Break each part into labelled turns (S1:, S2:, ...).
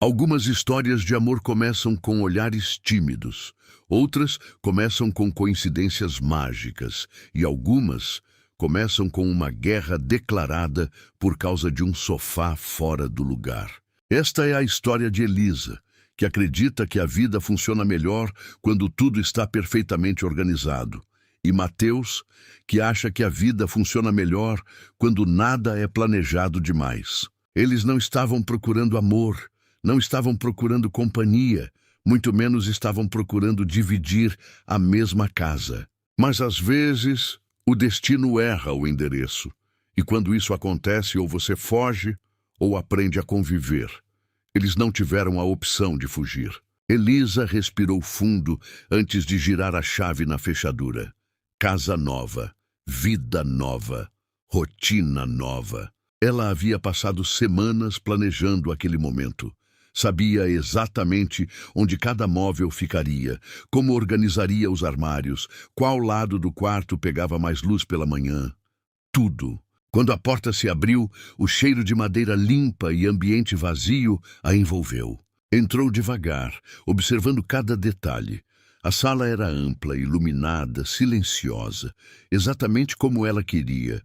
S1: Algumas histórias de amor começam com olhares tímidos, outras começam com coincidências mágicas e algumas começam com uma guerra declarada por causa de um sofá fora do lugar. Esta é a história de Elisa, que acredita que a vida funciona melhor quando tudo está perfeitamente organizado, e Mateus, que acha que a vida funciona melhor quando nada é planejado demais. Eles não estavam procurando amor, não estavam procurando companhia, muito menos estavam procurando dividir a mesma casa. Mas às vezes o destino erra o endereço, e quando isso acontece, ou você foge ou aprende a conviver. Eles não tiveram a opção de fugir. Elisa respirou fundo antes de girar a chave na fechadura. Casa nova, vida nova, rotina nova. Ela havia passado semanas planejando aquele momento. Sabia exatamente onde cada móvel ficaria, como organizaria os armários, qual lado do quarto pegava mais luz pela manhã. Tudo. Quando a porta se abriu, o cheiro de madeira limpa e ambiente vazio a envolveu. Entrou devagar, observando cada detalhe. A sala era ampla, iluminada, silenciosa, exatamente como ela queria.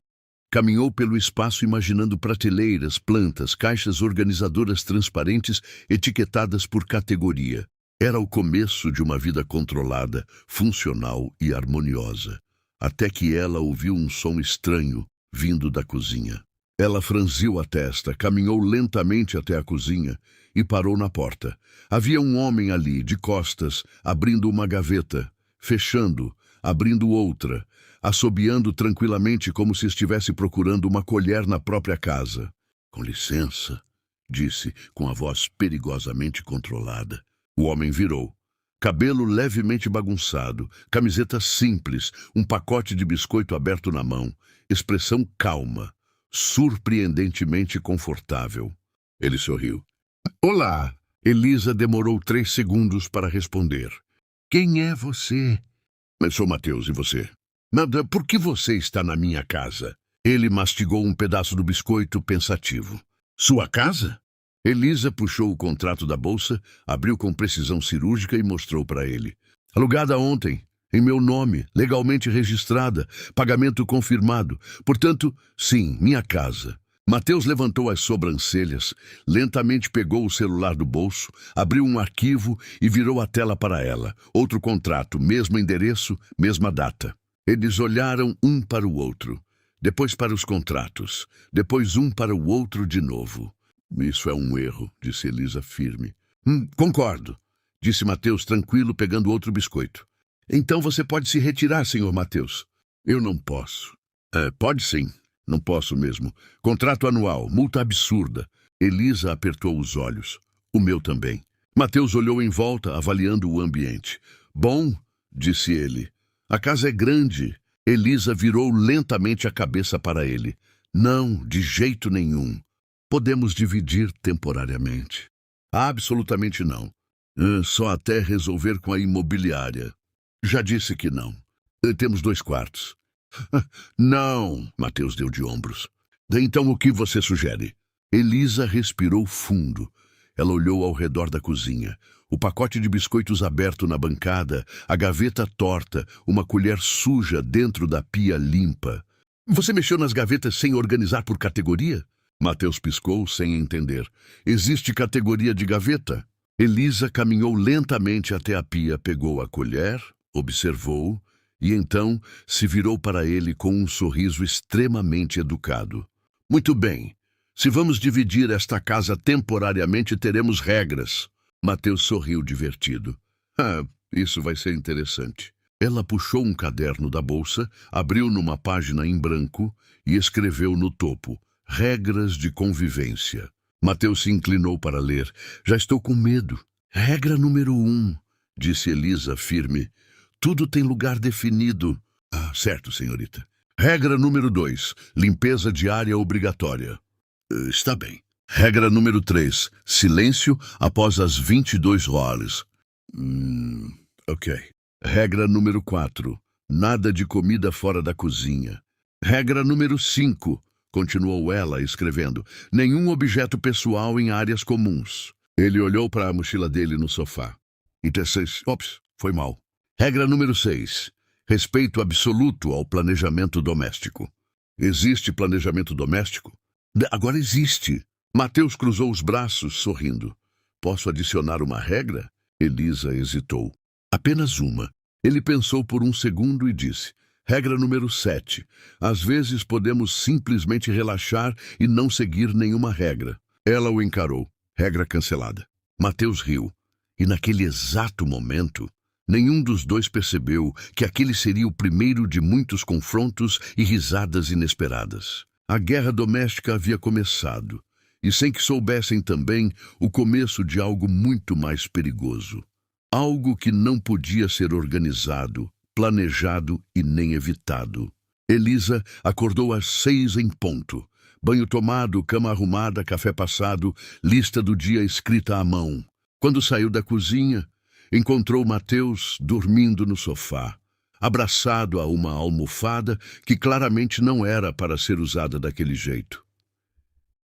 S1: Caminhou pelo espaço imaginando prateleiras, plantas, caixas organizadoras transparentes etiquetadas por categoria. Era o começo de uma vida controlada, funcional e harmoniosa. Até que ela ouviu um som estranho vindo da cozinha. Ela franziu a testa, caminhou lentamente até a cozinha e parou na porta. Havia um homem ali, de costas, abrindo uma gaveta, fechando, abrindo outra, assobiando tranquilamente como se estivesse procurando uma colher na própria casa. "Com licença", disse, com a voz perigosamente controlada. O homem virou. Cabelo levemente bagunçado, camiseta simples, um pacote de biscoito aberto na mão, expressão calma, surpreendentemente confortável. Ele sorriu. "Olá." Elisa demorou 3 segundos para responder. "Quem é você?" "Eu sou Mateus, e você?" "Nada, por que você está na minha casa?" Ele mastigou um pedaço do biscoito pensativo. "Sua casa?" Elisa puxou o contrato da bolsa, abriu com precisão cirúrgica e mostrou para ele. "Alugada ontem, em meu nome, legalmente registrada, pagamento confirmado. Portanto, sim, minha casa." Mateus levantou as sobrancelhas, lentamente pegou o celular do bolso, abriu um arquivo e virou a tela para ela. Outro contrato, mesmo endereço, mesma data. Eles olharam um para o outro, depois para os contratos, depois um para o outro de novo. "Isso é um erro", disse Elisa firme. Concordo", disse Mateus tranquilo, pegando outro biscoito. "Então você pode se retirar, senhor Mateus." "Eu não posso." Pode sim." "Não posso mesmo. Contrato anual, multa absurda." Elisa apertou os olhos. "O meu também." Mateus olhou em volta, avaliando o ambiente. "Bom", disse ele. "A casa é grande." Elisa virou lentamente a cabeça para ele. "Não, de jeito nenhum. Podemos dividir temporariamente." "Absolutamente não. Só até resolver com a imobiliária." "Já disse que não. Temos 2 quartos." "Não", Mateus deu de ombros. "Então o que você sugere?" Elisa respirou fundo. Ela olhou ao redor da cozinha. O pacote de biscoitos aberto na bancada, a gaveta torta, uma colher suja dentro da pia limpa. "Você mexeu nas gavetas sem organizar por categoria?" Mateus piscou sem entender. "Existe categoria de gaveta?" Elisa caminhou lentamente até a pia, pegou a colher, observou e então se virou para ele com um sorriso extremamente educado. "Muito bem. Se vamos dividir esta casa temporariamente, teremos regras." Mateus sorriu divertido. Isso vai ser interessante." Ela puxou um caderno da bolsa, abriu numa página em branco e escreveu no topo: "Regras de convivência." Mateus se inclinou para ler. "Já estou com medo." "Regra número 1, disse Elisa, firme. "Tudo tem lugar definido." Certo, senhorita." "Regra número 2, limpeza diária obrigatória." Está bem." "Regra número 3, silêncio após as 22 horas." Ok." "Regra número 4, nada de comida fora da cozinha." "Regra número 5, continuou ela, escrevendo, nenhum objeto pessoal em áreas comuns." Ele olhou para a mochila dele no sofá. Ops, foi mal. Regra número 6. Respeito absoluto ao planejamento doméstico. Existe planejamento doméstico? Agora existe. Mateus cruzou os braços, sorrindo. Posso adicionar uma regra? Elisa hesitou. Apenas uma. Ele pensou por um segundo e disse: regra número 7. Às vezes podemos simplesmente relaxar e não seguir nenhuma regra. Ela o encarou. Regra cancelada. Mateus riu. E naquele exato momento, nenhum dos dois percebeu que aquele seria o primeiro de muitos confrontos e risadas inesperadas. A guerra doméstica havia começado, e sem que soubessem também, o começo de algo muito mais perigoso. Algo que não podia ser organizado, planejado e nem evitado. Elisa acordou às 6 em ponto. Banho tomado, cama arrumada, café passado, lista do dia escrita à mão. Quando saiu da cozinha, encontrou Mateus dormindo no sofá, abraçado a uma almofada que claramente não era para ser usada daquele jeito.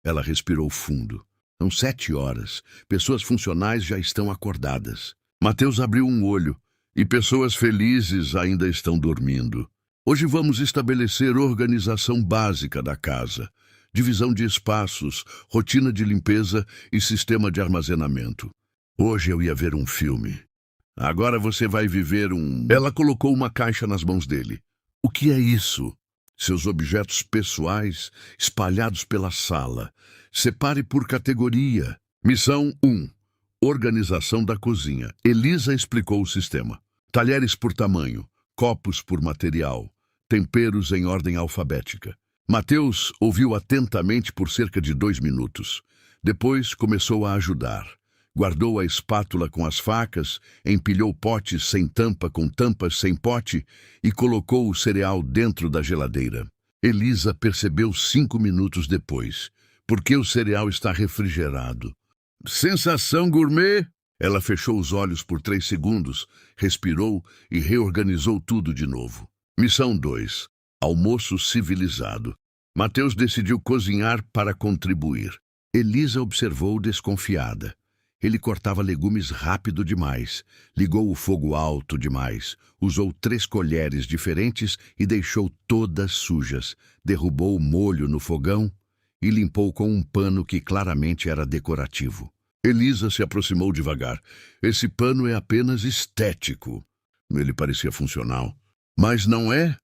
S1: Ela respirou fundo. São 7 horas. Pessoas funcionais já estão acordadas. Mateus abriu um olho e pessoas felizes ainda estão dormindo. Hoje vamos estabelecer organização básica da casa. Divisão de espaços, rotina de limpeza e sistema de armazenamento. Hoje eu ia ver um filme. Agora você vai viver um... Ela colocou uma caixa nas mãos dele. O que é isso? Seus objetos pessoais espalhados pela sala. Separe por categoria. Missão 1. Organização da cozinha. Elisa explicou o sistema. Talheres por tamanho, copos por material, temperos em ordem alfabética. Mateus ouviu atentamente por cerca de 2 minutos. Depois começou a ajudar. Guardou a espátula com as facas, empilhou potes sem tampa com tampas sem pote e colocou o cereal dentro da geladeira. Elisa percebeu 5 minutos depois. Por que o cereal está refrigerado? Sensação gourmet? Ela fechou os olhos por 3 segundos, respirou e reorganizou tudo de novo. Missão 2. Almoço civilizado. Mateus decidiu cozinhar para contribuir. Elisa observou desconfiada. Ele cortava legumes rápido demais, ligou o fogo alto demais, usou 3 colheres diferentes e deixou todas sujas, derrubou o molho no fogão e limpou com um pano que claramente era decorativo. Elisa se aproximou devagar. Esse pano é apenas estético. Ele parecia funcional. Mas não é?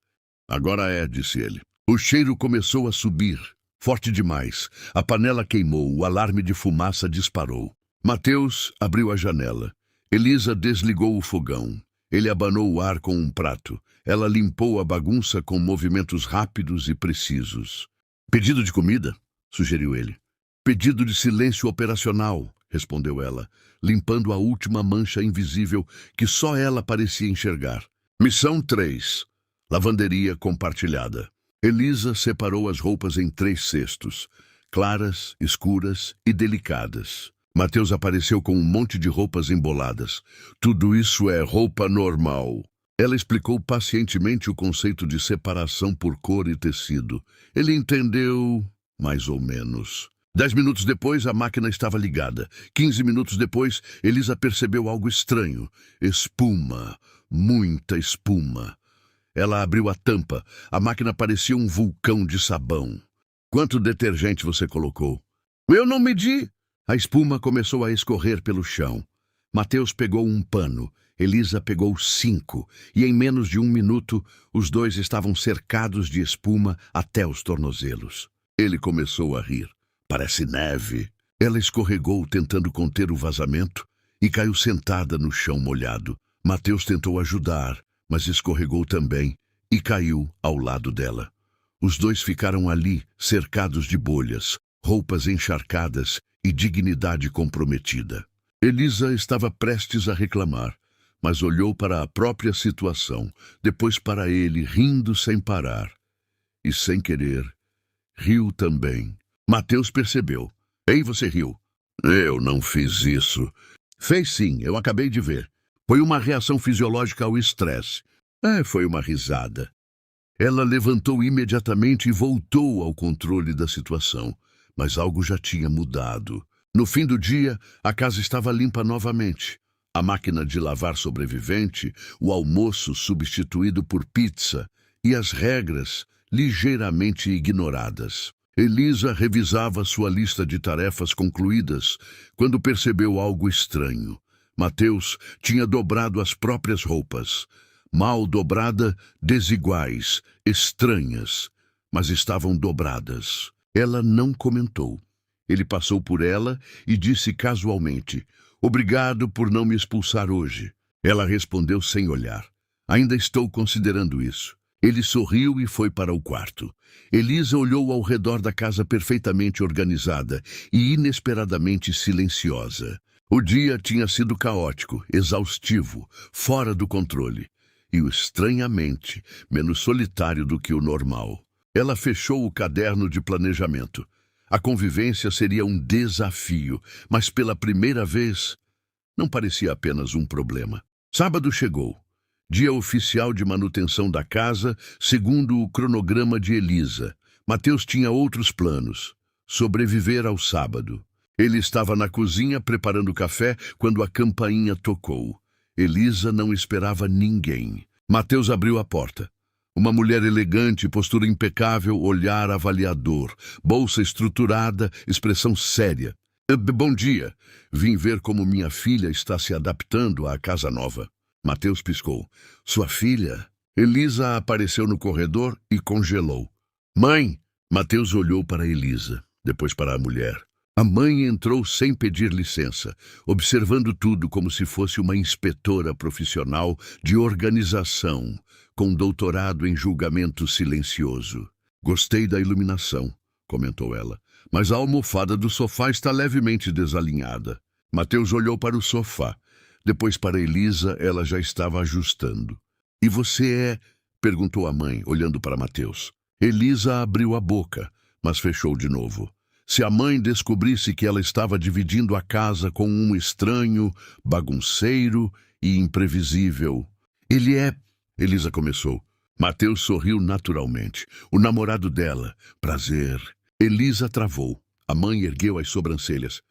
S1: Agora é, disse ele. O cheiro começou a subir, forte demais. A panela queimou, o alarme de fumaça disparou. Mateus abriu a janela. Elisa desligou o fogão. Ele abanou o ar com um prato. Ela limpou a bagunça com movimentos rápidos e precisos. Pedido de comida? Sugeriu ele. Pedido de silêncio operacional, respondeu ela, limpando a última mancha invisível que só ela parecia enxergar. Missão 3. Lavanderia compartilhada. Elisa separou as roupas em 3 cestos, claras, escuras e delicadas. Mateus apareceu com um monte de roupas emboladas. Tudo isso é roupa normal. Ela explicou pacientemente o conceito de separação por cor e tecido. Ele entendeu, mais ou menos. 10 minutos depois, a máquina estava ligada. 15 minutos depois, Elisa percebeu algo estranho. Espuma. Muita espuma. Ela abriu a tampa. A máquina parecia um vulcão de sabão. Quanto detergente você colocou? Eu não medi. A espuma começou a escorrer pelo chão. Mateus pegou um pano. Elisa pegou 5. E em menos de 1 minuto, os dois estavam cercados de espuma até os tornozelos. Ele começou a rir. Parece neve. Ela escorregou tentando conter o vazamento e caiu sentada no chão molhado. Mateus tentou ajudar, mas escorregou também e caiu ao lado dela. Os dois ficaram ali, cercados de bolhas, roupas encharcadas e dignidade comprometida. Elisa estava prestes a reclamar, mas olhou para a própria situação, depois para ele, rindo sem parar. E, sem querer, riu também. Mateus percebeu. Ei, você riu. Eu não fiz isso. Fez sim, eu acabei de ver. Foi uma reação fisiológica ao estresse. Foi uma risada. Ela levantou imediatamente e voltou ao controle da situação. Mas algo já tinha mudado. No fim do dia, a casa estava limpa novamente. A máquina de lavar sobrevivente, o almoço substituído por pizza e as regras ligeiramente ignoradas. Elisa revisava sua lista de tarefas concluídas quando percebeu algo estranho. Mateus tinha dobrado as próprias roupas. Mal dobrada, desiguais, estranhas, mas estavam dobradas. Ela não comentou. Ele passou por ela e disse casualmente: "Obrigado por não me expulsar hoje." Ela respondeu sem olhar: "Ainda estou considerando isso." Ele sorriu e foi para o quarto. Elisa olhou ao redor da casa perfeitamente organizada e inesperadamente silenciosa. O dia tinha sido caótico, exaustivo, fora do controle. E estranhamente menos solitário do que o normal. Ela fechou o caderno de planejamento. A convivência seria um desafio, mas pela primeira vez não parecia apenas um problema. Sábado chegou. Dia oficial de manutenção da casa, segundo o cronograma de Elisa. Mateus tinha outros planos. Sobreviver ao sábado. Ele estava na cozinha preparando café quando a campainha tocou. Elisa não esperava ninguém. Mateus abriu a porta. Uma mulher elegante, postura impecável, olhar avaliador, bolsa estruturada, expressão séria. Bom dia. Vim ver como minha filha está se adaptando à casa nova." Mateus piscou. "Sua filha?" Elisa apareceu no corredor e congelou. "Mãe!" Mateus olhou para Elisa, depois para a mulher. A mãe entrou sem pedir licença, observando tudo como se fosse uma inspetora profissional de organização, com doutorado em julgamento silencioso. "Gostei da iluminação", comentou ela, "mas a almofada do sofá está levemente desalinhada." Mateus olhou para o sofá. Depois para Elisa, ela já estava ajustando. "E você é?" perguntou a mãe, olhando para Mateus. Elisa abriu a boca, mas fechou de novo. Se a mãe descobrisse que ela estava dividindo a casa com um estranho, bagunceiro e imprevisível. "Ele é..." Elisa começou. Mateus sorriu naturalmente. "O namorado dela. Prazer." Elisa travou. A mãe ergueu as sobrancelhas.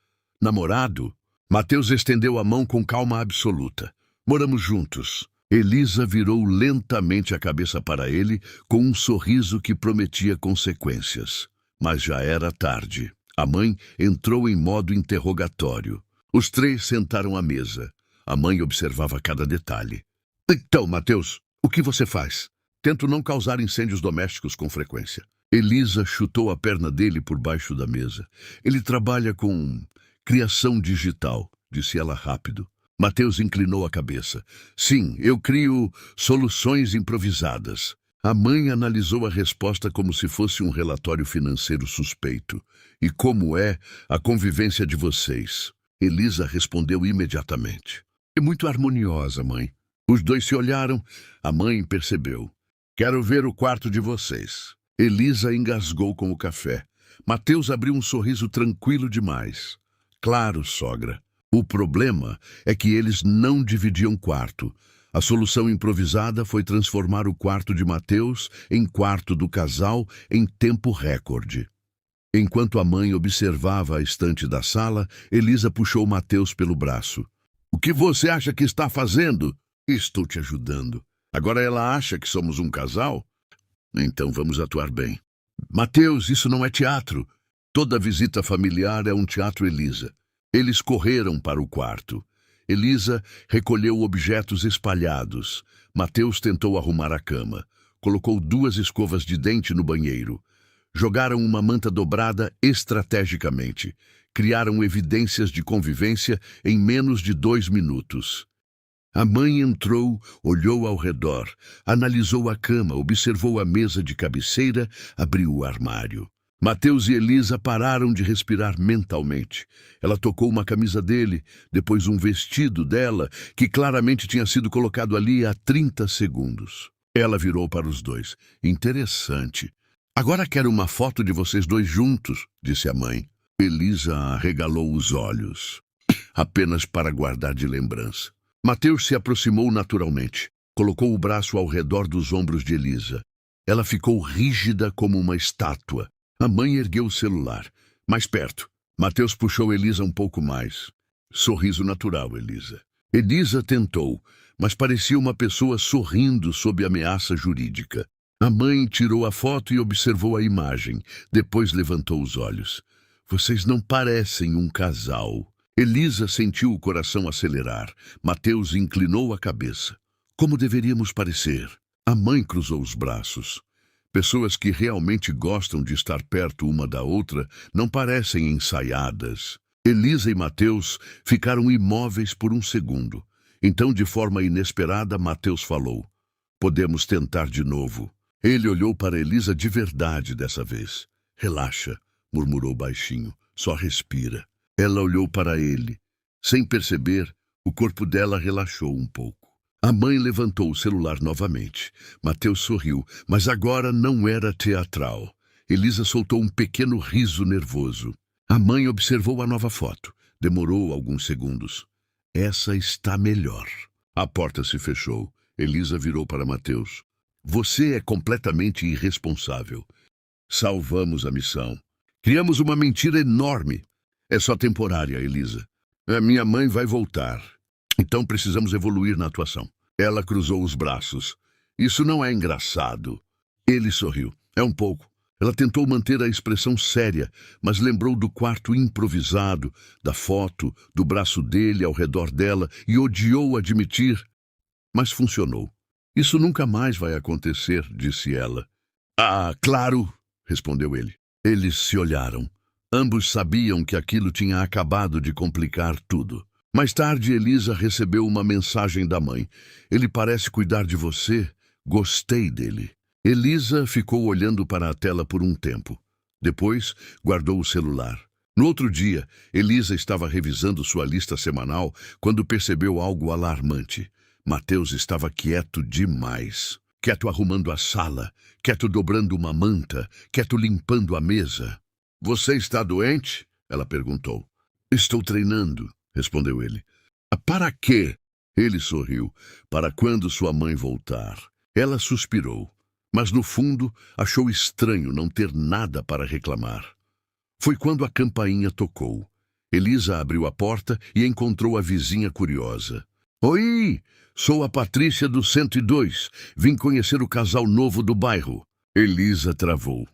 S1: "Namorado?" Mateus estendeu a mão com calma absoluta. "Moramos juntos." Elisa virou lentamente a cabeça para ele, com um sorriso que prometia consequências. Mas já era tarde. A mãe entrou em modo interrogatório. Os três sentaram à mesa. A mãe observava cada detalhe. "Então, Mateus, o que você faz?" "Tento não causar incêndios domésticos com frequência." Elisa chutou a perna dele por baixo da mesa. "Ele trabalha com criação digital", disse ela rápido. Mateus inclinou a cabeça. "Sim, eu crio soluções improvisadas." A mãe analisou a resposta como se fosse um relatório financeiro suspeito. "E como é a convivência de vocês?" Elisa respondeu imediatamente. "É muito harmoniosa, mãe." Os dois se olharam. A mãe percebeu. "Quero ver o quarto de vocês." Elisa engasgou com o café. Mateus abriu um sorriso tranquilo demais. "Claro, sogra. O problema é que eles não dividiam quarto. A solução improvisada foi transformar o quarto de Mateus em quarto do casal em tempo recorde." Enquanto a mãe observava a estante da sala, Elisa puxou Mateus pelo braço. "O que você acha que está fazendo?" "Estou te ajudando." "Agora ela acha que somos um casal?" "Então vamos atuar bem." "Mateus, isso não é teatro." "Toda visita familiar é um teatro, Elisa." Eles correram para o quarto. Elisa recolheu objetos espalhados. Mateus tentou arrumar a cama. Colocou 2 escovas de dente no banheiro. Jogaram uma manta dobrada estrategicamente. Criaram evidências de convivência em menos de 2 minutos. A mãe entrou, olhou ao redor, analisou a cama, observou a mesa de cabeceira, abriu o armário. Mateus e Elisa pararam de respirar mentalmente. Ela tocou uma camisa dele, depois um vestido dela, que claramente tinha sido colocado ali há 30 segundos. Ela virou para os dois. "Interessante. Agora quero uma foto de vocês dois juntos", disse a mãe. Elisa arregalou os olhos, apenas para guardar de lembrança. Mateus se aproximou naturalmente. Colocou o braço ao redor dos ombros de Elisa. Ela ficou rígida como uma estátua. A mãe ergueu o celular. "Mais perto, Mateus puxou Elisa um pouco mais. Sorriso natural, Elisa. Elisa tentou, mas parecia uma pessoa sorrindo sob ameaça jurídica. A mãe tirou a foto e observou a imagem. Depois levantou os olhos. Vocês não parecem um casal. Elisa sentiu o coração acelerar. Mateus inclinou a cabeça. Como deveríamos parecer? A mãe cruzou os braços. Pessoas que realmente gostam de estar perto uma da outra não parecem ensaiadas. Elisa e Mateus ficaram imóveis por um segundo. Então, de forma inesperada, Mateus falou. Podemos tentar de novo. Ele olhou para Elisa de verdade dessa vez. Relaxa, murmurou baixinho. Só respira. Ela olhou para ele. Sem perceber, o corpo dela relaxou um pouco. A mãe levantou o celular novamente. Mateus sorriu, mas agora não era teatral. Elisa soltou um pequeno riso nervoso. A mãe observou a nova foto. Demorou alguns segundos. Essa está melhor. A porta se fechou. Elisa virou para Mateus. Você é completamente irresponsável. Salvamos a missão. Criamos uma mentira enorme. É só temporária, Elisa. A minha mãe vai voltar. Então precisamos evoluir na atuação. Ela cruzou os braços. Isso não é engraçado. Ele sorriu. É um pouco. Ela tentou manter a expressão séria, mas lembrou do quarto improvisado, da foto, do braço dele ao redor dela e odiou admitir. Mas funcionou. Isso nunca mais vai acontecer, disse ela. Ah, claro, respondeu ele. Eles se olharam. Ambos sabiam que aquilo tinha acabado de complicar tudo. Mais tarde, Elisa recebeu uma mensagem da mãe. Ele parece cuidar de você. Gostei dele. Elisa ficou olhando para a tela por um tempo. Depois, guardou o celular. No outro dia, Elisa estava revisando sua lista semanal quando percebeu algo alarmante. Mateus estava quieto demais. Quieto arrumando a sala, quieto dobrando uma manta, quieto limpando a mesa. Você está doente? Ela perguntou. Estou treinando, respondeu ele. Para quê? Ele sorriu. Para quando sua mãe voltar. Ela suspirou, mas no fundo achou estranho não ter nada para reclamar. Foi quando a campainha tocou. Elisa abriu a porta e encontrou a vizinha curiosa. Oi, sou a Patrícia do 102. Vim conhecer o casal novo do bairro. Elisa travou.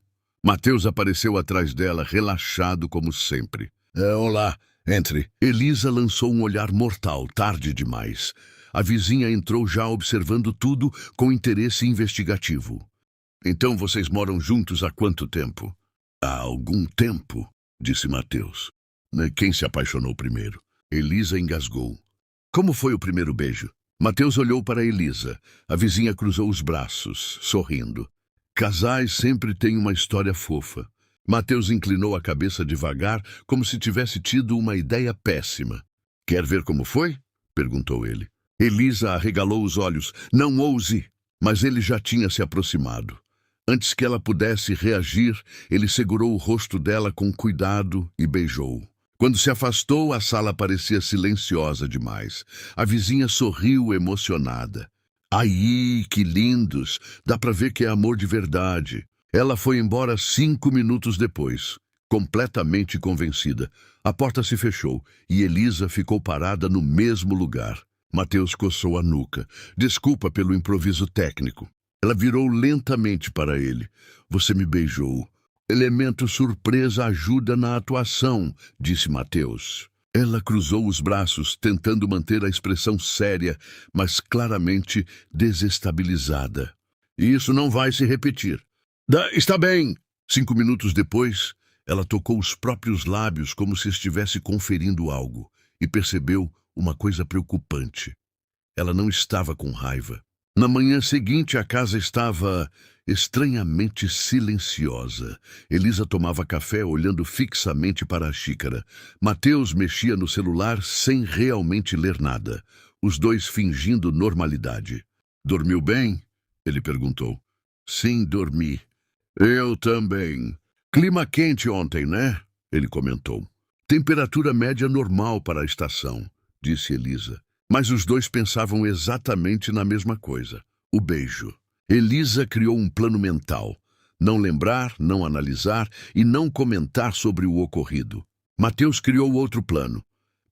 S1: Mateus apareceu atrás dela, relaxado como sempre. Olá, entre. Elisa lançou um olhar mortal, tarde demais. A vizinha entrou já observando tudo com interesse investigativo. Então vocês moram juntos há quanto tempo? Há algum tempo, disse Mateus. Quem se apaixonou primeiro? Elisa engasgou. Como foi o primeiro beijo? Mateus olhou para Elisa. A vizinha cruzou os braços, sorrindo. Casais sempre têm uma história fofa. Mateus inclinou a cabeça devagar, como se tivesse tido uma ideia péssima. Quer ver como foi? Perguntou ele. Elisa arregalou os olhos. Não ouse! Mas ele já tinha se aproximado. Antes que ela pudesse reagir, ele segurou o rosto dela com cuidado e beijou. Quando se afastou, a sala parecia silenciosa demais. A vizinha sorriu emocionada. Ai, que lindos! Dá para ver que é amor de verdade. Ela foi embora 5 minutos depois, completamente convencida. A porta se fechou e Elisa ficou parada no mesmo lugar. Mateus coçou a nuca. Desculpa pelo improviso técnico. Ela virou lentamente para ele. Você me beijou. Elemento surpresa ajuda na atuação, disse Mateus. Ela cruzou os braços, tentando manter a expressão séria, mas claramente desestabilizada. Isso não vai se repetir. Está bem. 5 minutos depois, ela tocou os próprios lábios como se estivesse conferindo algo e percebeu uma coisa preocupante. Ela não estava com raiva. Na manhã seguinte, a casa estava estranhamente silenciosa. Elisa tomava café olhando fixamente para a xícara. Mateus mexia no celular sem realmente ler nada. Os dois fingindo normalidade. Dormiu bem? Ele perguntou. Sim, dormi. Eu também. Clima quente ontem, né? Ele comentou. Temperatura média normal para a estação, disse Elisa. Mas os dois pensavam exatamente na mesma coisa. O beijo. Elisa criou um plano mental. Não lembrar, não analisar e não comentar sobre o ocorrido. Mateus criou outro plano.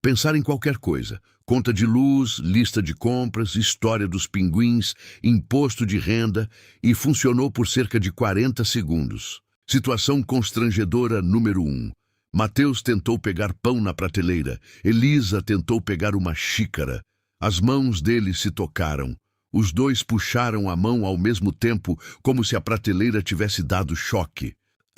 S1: Pensar em qualquer coisa. Conta de luz, lista de compras, história dos pinguins, imposto de renda, e funcionou por cerca de 40 segundos. Situação constrangedora número 1. Mateus tentou pegar pão na prateleira. Elisa tentou pegar uma xícara. As mãos dele se tocaram. Os dois puxaram a mão ao mesmo tempo, como se a prateleira tivesse dado choque.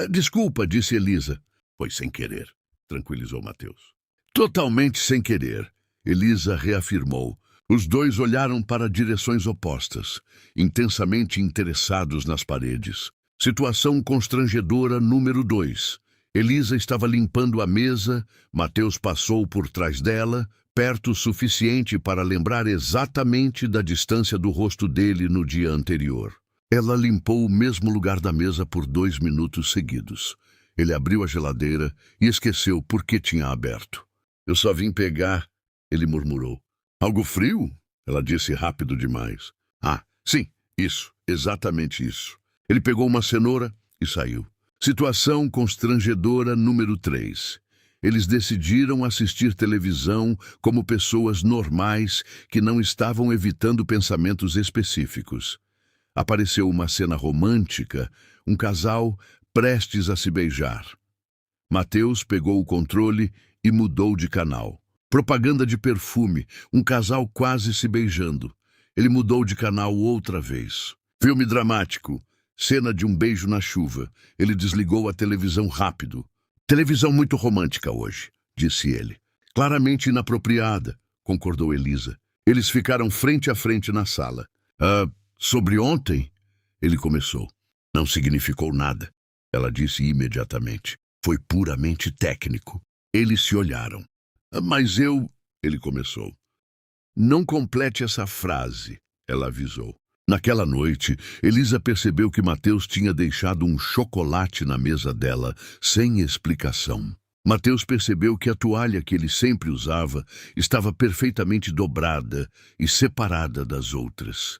S1: Desculpa, disse Elisa. Foi sem querer, tranquilizou Mateus. Totalmente sem querer, Elisa reafirmou. Os dois olharam para direções opostas, intensamente interessados nas paredes. Situação constrangedora número 2. Elisa estava limpando a mesa, Mateus passou por trás dela, perto o suficiente para lembrar exatamente da distância do rosto dele no dia anterior. Ela limpou o mesmo lugar da mesa por 2 minutos seguidos. Ele abriu a geladeira e esqueceu por que tinha aberto. Eu só vim pegar, ele murmurou. Algo frio? Ela disse rápido demais. Ah, sim, isso, exatamente isso. Ele pegou uma cenoura e saiu. Situação constrangedora número 3. Eles decidiram assistir televisão como pessoas normais que não estavam evitando pensamentos específicos. Apareceu uma cena romântica, um casal prestes a se beijar. Mateus pegou o controle e mudou de canal. Propaganda de perfume, um casal quase se beijando. Ele mudou de canal outra vez. Filme dramático, cena de um beijo na chuva. Ele desligou a televisão rápido. Televisão muito romântica hoje, disse ele. Claramente inapropriada, concordou Elisa. Eles ficaram frente a frente na sala. Sobre ontem? Ele começou. Não significou nada, ela disse imediatamente. Foi puramente técnico. Eles se olharam. Mas ele começou. Não complete essa frase, ela avisou. Naquela noite, Elisa percebeu que Mateus tinha deixado um chocolate na mesa dela, sem explicação. Mateus percebeu que a toalha que ele sempre usava estava perfeitamente dobrada e separada das outras.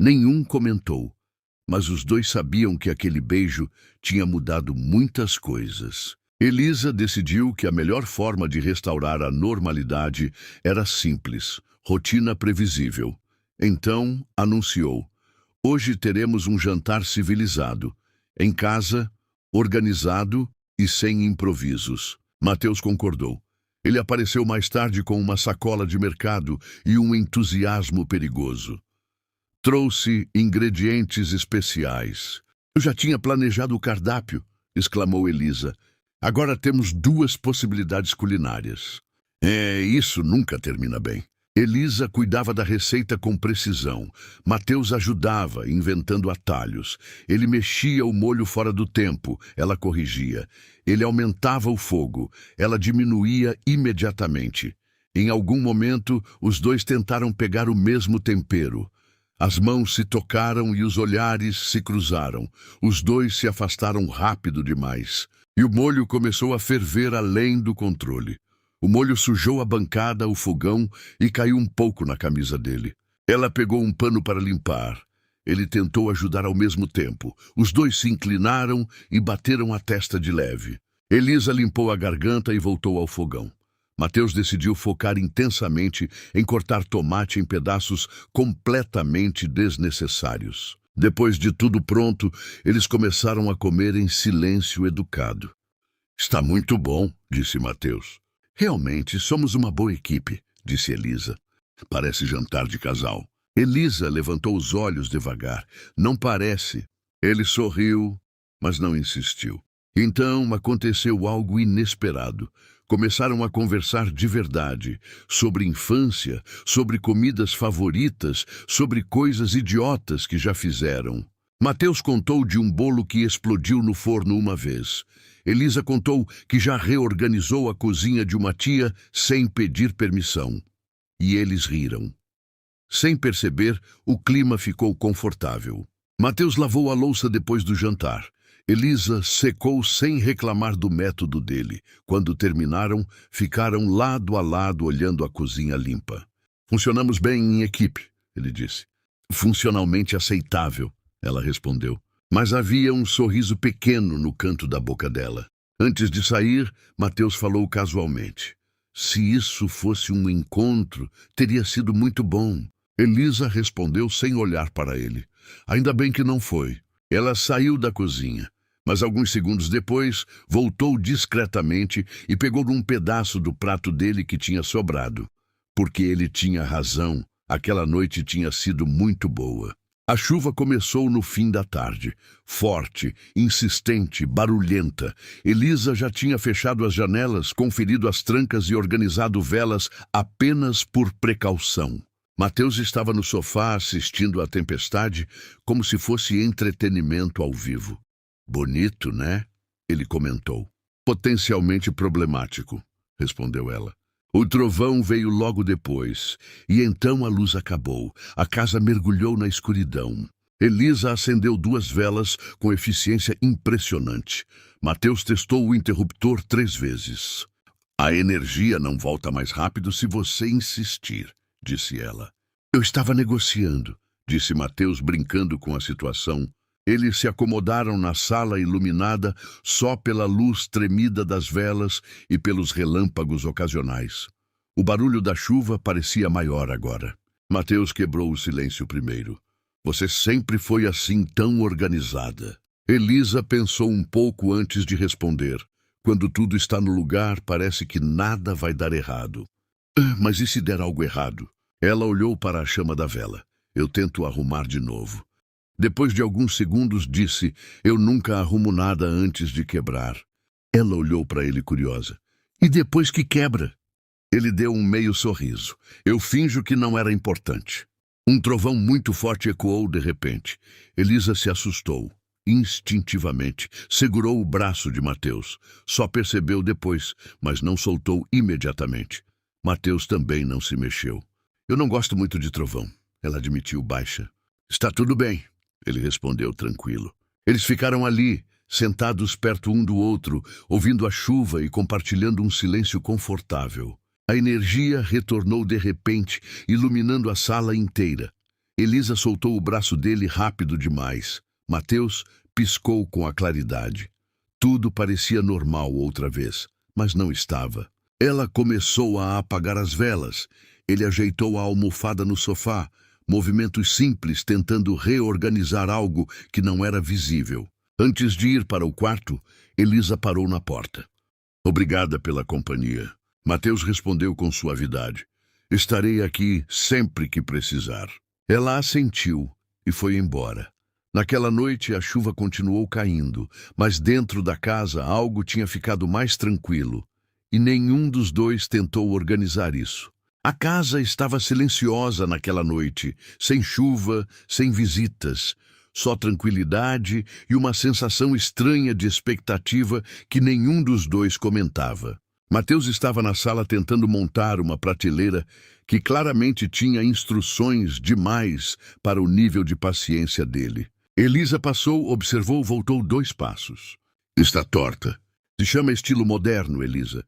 S1: Nenhum comentou, mas os dois sabiam que aquele beijo tinha mudado muitas coisas. Elisa decidiu que a melhor forma de restaurar a normalidade era simples, rotina previsível. Então, anunciou, hoje teremos um jantar civilizado, em casa, organizado e sem improvisos. Mateus concordou. Ele apareceu mais tarde com uma sacola de mercado e um entusiasmo perigoso. Trouxe ingredientes especiais. Eu já tinha planejado o cardápio, exclamou Elisa. Agora temos 2 possibilidades culinárias. Isso nunca termina bem. Elisa cuidava da receita com precisão. Mateus ajudava, inventando atalhos. Ele mexia o molho fora do tempo, ela corrigia. Ele aumentava o fogo, ela diminuía imediatamente. Em algum momento, os dois tentaram pegar o mesmo tempero. As mãos se tocaram e os olhares se cruzaram. Os dois se afastaram rápido demais. E o molho começou a ferver além do controle. O molho sujou a bancada, o fogão, e caiu um pouco na camisa dele. Ela pegou um pano para limpar. Ele tentou ajudar ao mesmo tempo. Os dois se inclinaram e bateram a testa de leve. Elisa limpou a garganta e voltou ao fogão. Mateus decidiu focar intensamente em cortar tomate em pedaços completamente desnecessários. Depois de tudo pronto, eles começaram a comer em silêncio educado. Está muito bom, disse Mateus. Realmente, somos uma boa equipe, disse Elisa. Parece jantar de casal. Elisa levantou os olhos devagar. Não parece. Ele sorriu, mas não insistiu. Então aconteceu algo inesperado. Começaram a conversar de verdade, sobre infância, sobre comidas favoritas, sobre coisas idiotas que já fizeram. Mateus contou de um bolo que explodiu no forno uma vez. Elisa contou que já reorganizou a cozinha de uma tia sem pedir permissão. E eles riram. Sem perceber, o clima ficou confortável. Mateus lavou a louça depois do jantar. Elisa secou sem reclamar do método dele. Quando terminaram, ficaram lado a lado olhando a cozinha limpa. Funcionamos bem em equipe, ele disse. Funcionalmente aceitável, ela respondeu. Mas havia um sorriso pequeno no canto da boca dela. Antes de sair, Mateus falou casualmente. Se isso fosse um encontro, teria sido muito bom. Elisa respondeu sem olhar para ele. Ainda bem que não foi. Ela saiu da cozinha, mas alguns segundos depois voltou discretamente e pegou um pedaço do prato dele que tinha sobrado. Porque ele tinha razão, aquela noite tinha sido muito boa. A chuva começou no fim da tarde, forte, insistente, barulhenta. Elisa já tinha fechado as janelas, conferido as trancas e organizado velas apenas por precaução. Mateus estava no sofá assistindo à tempestade como se fosse entretenimento ao vivo. Bonito, né? Ele comentou. Potencialmente problemático, respondeu ela. O trovão veio logo depois, e então a luz acabou. A casa mergulhou na escuridão. Elisa acendeu 2 velas com eficiência impressionante. Mateus testou o interruptor 3 vezes. A energia não volta mais rápido se você insistir, disse ela. Eu estava negociando, disse Mateus, brincando com a situação. Eles se acomodaram na sala iluminada só pela luz tremida das velas e pelos relâmpagos ocasionais. O barulho da chuva parecia maior agora. Mateus quebrou o silêncio primeiro. Você sempre foi assim tão organizada. Elisa pensou um pouco antes de responder. Quando tudo está no lugar, parece que nada vai dar errado. Mas e se der algo errado? Ela olhou para a chama da vela. Eu tento arrumar de novo. Depois de alguns segundos, disse, eu nunca arrumo nada antes de quebrar. Ela olhou para ele curiosa. E depois que quebra? Ele deu um meio sorriso. Eu finjo que não era importante. Um trovão muito forte ecoou de repente. Elisa se assustou. Instintivamente, segurou o braço de Mateus. Só percebeu depois, mas não soltou imediatamente. Mateus também não se mexeu. Eu não gosto muito de trovão, ela admitiu baixa. Está tudo bem. Ele respondeu tranquilo. Eles ficaram ali, sentados perto um do outro, ouvindo a chuva e compartilhando um silêncio confortável. A energia retornou de repente, iluminando a sala inteira. Elisa soltou o braço dele rápido demais. Mateus piscou com a claridade. Tudo parecia normal outra vez, mas não estava. Ela começou a apagar as velas. Ele ajeitou a almofada no sofá, movimentos simples tentando reorganizar algo que não era visível. Antes de ir para o quarto, Elisa parou na porta. Obrigada pela companhia. Mateus respondeu com suavidade. Estarei aqui sempre que precisar. Ela assentiu e foi embora. Naquela noite a chuva continuou caindo, mas dentro da casa algo tinha ficado mais tranquilo, e nenhum dos dois tentou organizar isso. A casa estava silenciosa naquela noite, sem chuva, sem visitas, só tranquilidade e uma sensação estranha de expectativa que nenhum dos dois comentava. Mateus estava na sala tentando montar uma prateleira que claramente tinha instruções demais para o nível de paciência dele. Elisa passou, observou, voltou 2 passos. Está torta. Se chama estilo moderno, Elisa,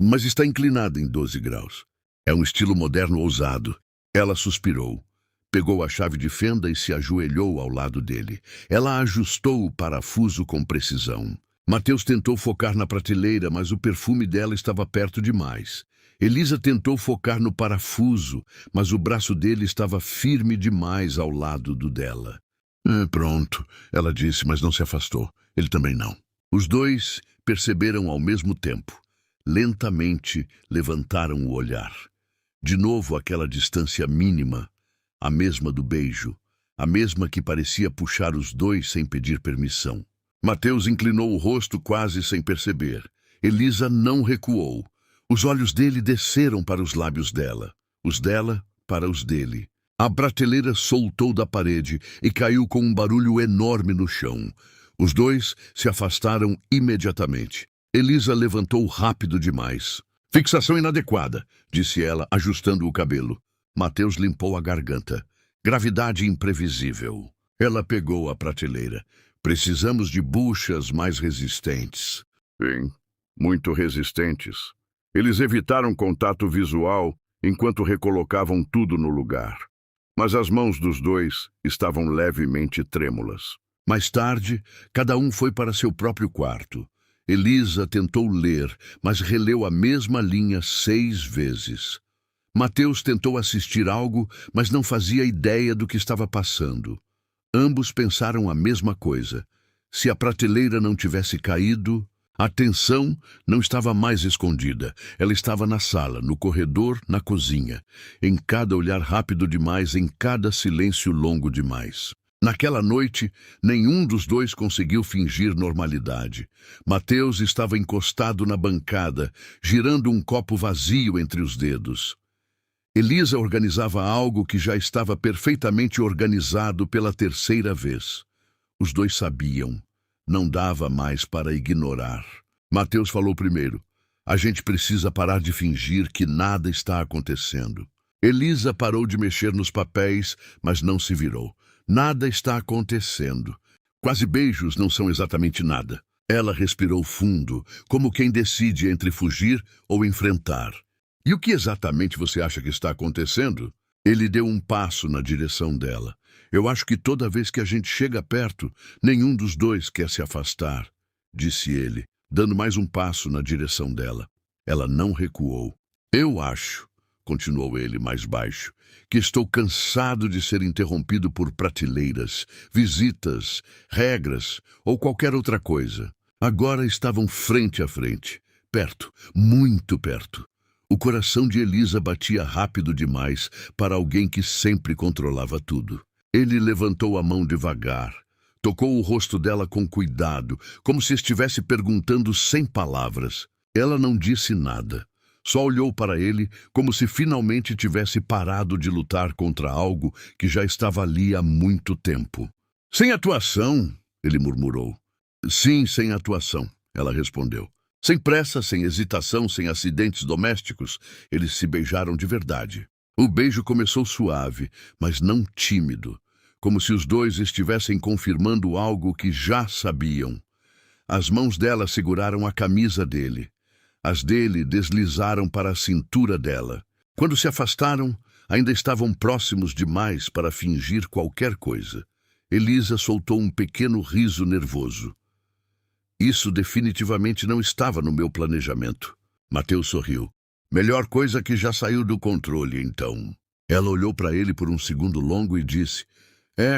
S1: mas está inclinada em 12 graus. É um estilo moderno ousado. Ela suspirou. Pegou a chave de fenda e se ajoelhou ao lado dele. Ela ajustou o parafuso com precisão. Mateus tentou focar na prateleira, mas o perfume dela estava perto demais. Elisa tentou focar no parafuso, mas o braço dele estava firme demais ao lado do dela. Pronto, ela disse, mas não se afastou. Ele também não. Os dois perceberam ao mesmo tempo. Lentamente levantaram o olhar. De novo aquela distância mínima, a mesma do beijo, a mesma que parecia puxar os dois sem pedir permissão. Mateus inclinou o rosto quase sem perceber. Elisa não recuou. Os olhos dele desceram para os lábios dela, os dela para os dele. A prateleira soltou da parede e caiu com um barulho enorme no chão. Os dois se afastaram imediatamente. Elisa levantou rápido demais. Fixação inadequada, disse ela, ajustando o cabelo. Mateus limpou a garganta. Gravidade imprevisível. Ela pegou a prateleira. Precisamos de buchas mais resistentes. Sim, muito resistentes. Eles evitaram contato visual enquanto recolocavam tudo no lugar. Mas as mãos dos dois estavam levemente trêmulas. Mais tarde, cada um foi para seu próprio quarto. Elisa tentou ler, mas releu a mesma linha 6 vezes. Mateus tentou assistir algo, mas não fazia ideia do que estava passando. Ambos pensaram a mesma coisa. Se a prateleira não tivesse caído, a tensão não estava mais escondida. Ela estava na sala, no corredor, na cozinha. Em cada olhar rápido demais, em cada silêncio longo demais. Naquela noite, nenhum dos dois conseguiu fingir normalidade. Mateus estava encostado na bancada, girando um copo vazio entre os dedos. Elisa organizava algo que já estava perfeitamente organizado pela terceira vez. Os dois sabiam. Não dava mais para ignorar. Mateus falou primeiro. A gente precisa parar de fingir que nada está acontecendo. Elisa parou de mexer nos papéis, mas não se virou. Nada está acontecendo. Quase beijos não são exatamente nada. Ela respirou fundo, como quem decide entre fugir ou enfrentar. E o que exatamente você acha que está acontecendo? Ele deu um passo na direção dela. Eu acho que toda vez que a gente chega perto, nenhum dos dois quer se afastar, disse ele, dando mais um passo na direção dela. Ela não recuou. Eu acho, continuou ele mais baixo, que estou cansado de ser interrompido por prateleiras, visitas, regras ou qualquer outra coisa. Agora estavam frente a frente, perto, muito perto. O coração de Elisa batia rápido demais para alguém que sempre controlava tudo. Ele levantou a mão devagar, tocou o rosto dela com cuidado, como se estivesse perguntando sem palavras. Ela não disse nada. Só olhou para ele como se finalmente tivesse parado de lutar contra algo que já estava ali há muito tempo. Sem atuação, ele murmurou. Sim, sem atuação, ela respondeu. Sem pressa, sem hesitação, sem acidentes domésticos, eles se beijaram de verdade. O beijo começou suave, mas não tímido, como se os dois estivessem confirmando algo que já sabiam. As mãos dela seguraram a camisa dele. As dele deslizaram para a cintura dela. Quando se afastaram, ainda estavam próximos demais para fingir qualquer coisa. Elisa soltou um pequeno riso nervoso. Isso definitivamente não estava no meu planejamento. Mateus sorriu. Melhor coisa que já saiu do controle, então. Ela olhou para ele por um segundo longo e disse,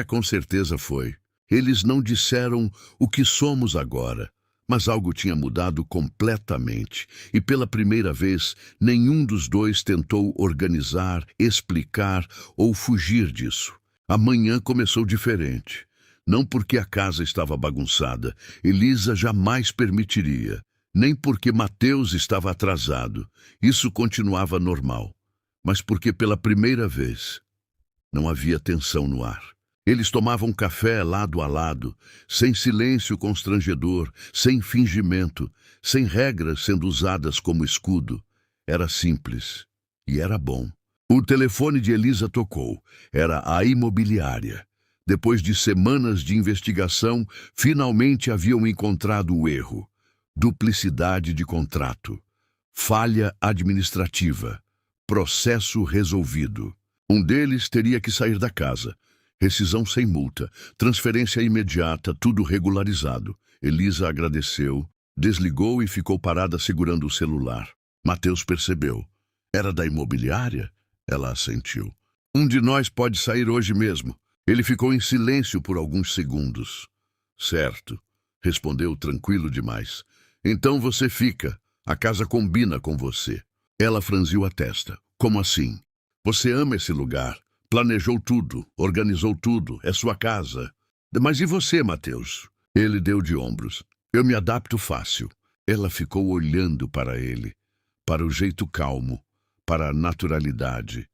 S1: com certeza foi. Eles não disseram o que somos agora. Mas algo tinha mudado completamente, e pela primeira vez, nenhum dos dois tentou organizar, explicar ou fugir disso. A manhã começou diferente. Não porque a casa estava bagunçada, Elisa jamais permitiria. Nem porque Mateus estava atrasado, isso continuava normal. Mas porque pela primeira vez, não havia tensão no ar. Eles tomavam café lado a lado, sem silêncio constrangedor, sem fingimento, sem regras sendo usadas como escudo. Era simples e era bom. O telefone de Elisa tocou. Era a imobiliária. Depois de semanas de investigação, finalmente haviam encontrado o erro. Duplicidade de contrato. Falha administrativa. Processo resolvido. Um deles teria que sair da casa. Rescisão sem multa, transferência imediata, tudo regularizado. Elisa agradeceu, desligou e ficou parada segurando o celular. Mateus percebeu. Era da imobiliária? Ela assentiu. Um de nós pode sair hoje mesmo. Ele ficou em silêncio por alguns segundos. Certo, respondeu tranquilo demais. Então você fica. A casa combina com você. Ela franziu a testa. Como assim? Você ama esse lugar. Planejou tudo, organizou tudo, é sua casa. Mas e você, Mateus? Ele deu de ombros. Eu me adapto fácil. Ela ficou olhando para ele, para o jeito calmo, para a naturalidade,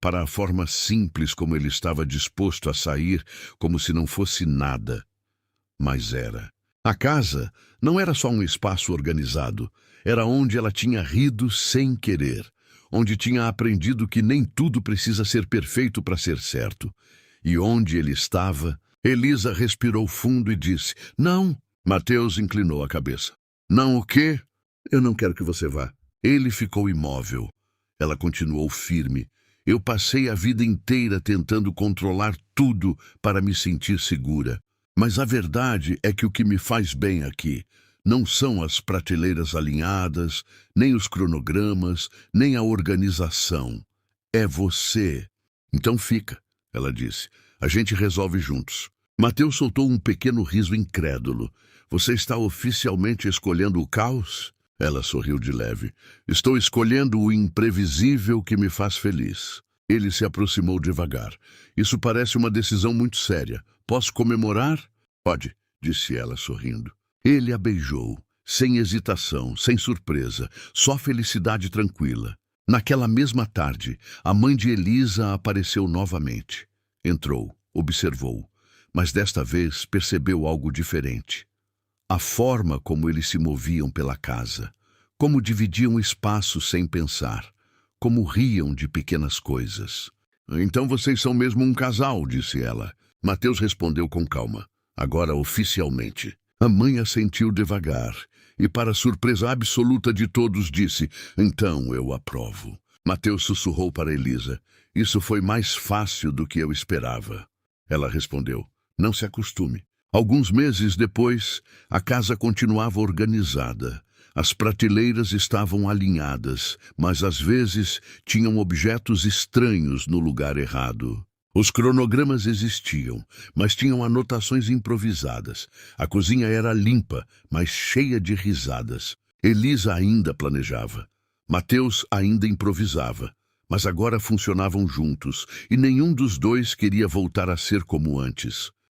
S1: para a forma simples como ele estava disposto a sair, como se não fosse nada. Mas era. A casa não era só um espaço organizado, era onde ela tinha rido sem querer. Onde tinha aprendido que nem tudo precisa ser perfeito para ser certo. E onde ele estava, Elisa respirou fundo e disse, não. Mateus inclinou a cabeça. Não o quê? Eu não quero que você vá. Ele ficou imóvel. Ela continuou firme. Eu passei a vida inteira tentando controlar tudo para me sentir segura. Mas a verdade é que o que me faz bem aqui Não são as prateleiras alinhadas, nem os cronogramas, nem a organização. É você. Então fica, ela disse. A gente resolve juntos. Mateus soltou um pequeno riso incrédulo. Você está oficialmente escolhendo o caos? Ela sorriu de leve. Estou escolhendo o imprevisível que me faz feliz. Ele se aproximou devagar. Isso parece uma decisão muito séria. Posso comemorar? Pode, disse ela, sorrindo. Ele a beijou, sem hesitação, sem surpresa, só felicidade tranquila. Naquela mesma tarde, a mãe de Elisa apareceu novamente. Entrou, observou, mas desta vez percebeu algo diferente. A forma como eles se moviam pela casa, como dividiam espaço sem pensar, como riam de pequenas coisas. Então vocês são mesmo um casal, disse ela. Mateus respondeu com calma. Agora oficialmente. A mãe assentiu devagar e, para surpresa absoluta de todos, disse, então eu aprovo. Mateus sussurrou para Elisa, isso foi mais fácil do que eu esperava. Ela respondeu, não se acostume. Alguns meses depois, a casa continuava organizada. As prateleiras estavam alinhadas, mas às vezes tinham objetos estranhos no lugar errado. Os cronogramas existiam, mas tinham anotações improvisadas. A cozinha era limpa, mas cheia de risadas. Elisa ainda planejava. Mateus ainda improvisava. Mas agora funcionavam juntos, e nenhum dos dois queria voltar a ser como antes.